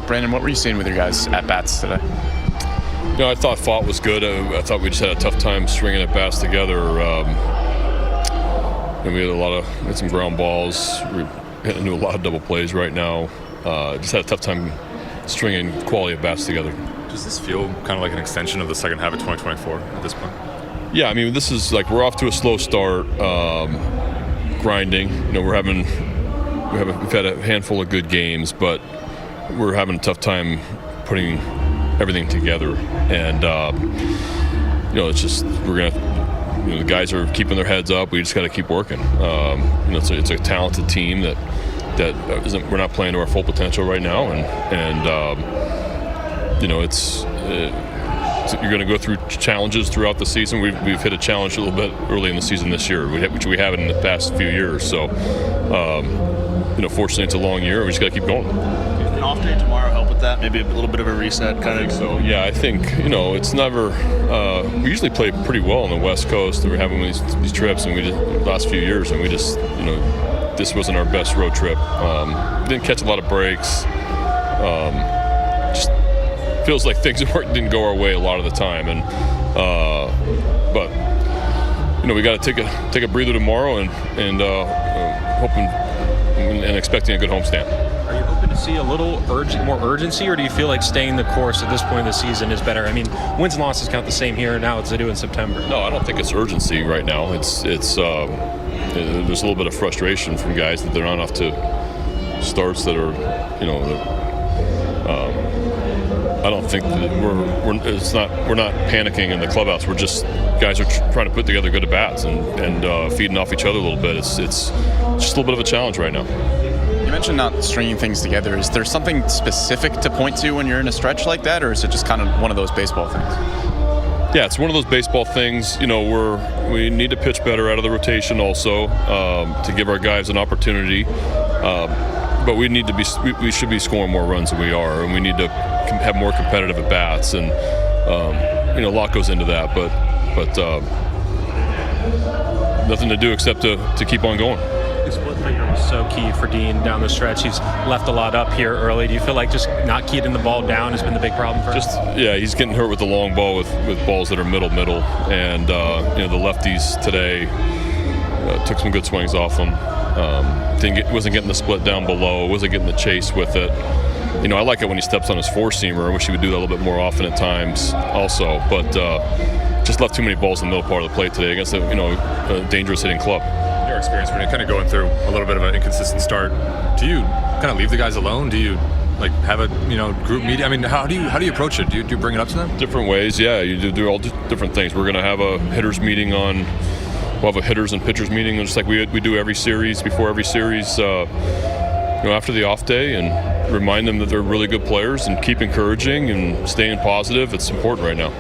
Brandon, what were you seeing with your guys at bats today? I thought Fought was good. I thought we just had a tough time stringing at bats together. And we had some ground balls. We're hitting into a lot of double plays right now. Just had a tough time stringing quality at bats together. Does this feel kind of like an extension of the second half of 2024 at this point? Yeah, I mean, this is like we're off to a slow start, grinding. We've had a handful of good games, but we're having a tough time putting everything together. And it's just the guys are keeping their heads up. We just got to keep working. It's a talented team that we're not playing to our full potential right now, you're going to go through challenges throughout the season. We've hit a challenge a little bit early in the season this year, which we haven't in the past few years. So, fortunately, it's a long year. We just got to keep going. An off day tomorrow help with that? Maybe a little bit of a reset, kind of. So yeah, I think it's never. We usually play pretty well on the West Coast. We're having these trips, and last few years, and we just this wasn't our best road trip. Didn't catch a lot of breaks. Just feels like things didn't go our way a lot of the time, but we got to take a breather tomorrow and hoping and expecting a good homestand. Are you hoping to see a little more urgency, or do you feel like staying the course at this point in the season is better? I mean, wins and losses count the same here now as they do in September. No, I don't think it's urgency right now. It's there's a little bit of frustration from guys that they're not off to starts that are I don't think that we're not panicking in the clubhouse. We're just guys are trying to put together good at bats and feeding off each other a little bit. It's just a little bit of a challenge right now. You mentioned not stringing things together. Is there something specific to point to when you're in a stretch like that, or is it just kind of one of those baseball things? Yeah, it's one of those baseball things. We need to pitch better out of the rotation also to give our guys an opportunity. But we should be scoring more runs than we are, and we need to have more competitive at bats, and a lot goes into that. But nothing to do except to keep on going. The split finger was so key for Dean down the stretch. He's left a lot up here early. Do you feel like just not keeping the ball down has been the big problem for him? He's getting hurt with the long ball with balls that are middle, and the lefties today took some good swings off him. Wasn't getting the split down below. Wasn't getting the chase with it. I like it when he steps on his four-seamer. I wish he would do that a little bit more often at times also. But just left too many balls in the middle part of the plate today against a dangerous hitting club. Your experience when you're kind of going through a little bit of an inconsistent start, do you kind of leave the guys alone? Do you have a group meeting? I mean, how do you approach it? Do you bring it up to them? Different ways, yeah. You do all different things. We're going to have a hitters meeting We'll have a hitters and pitchers meeting, just like we do every series, before every series, after the off day, and remind them that they're really good players and keep encouraging and staying positive. It's important right now.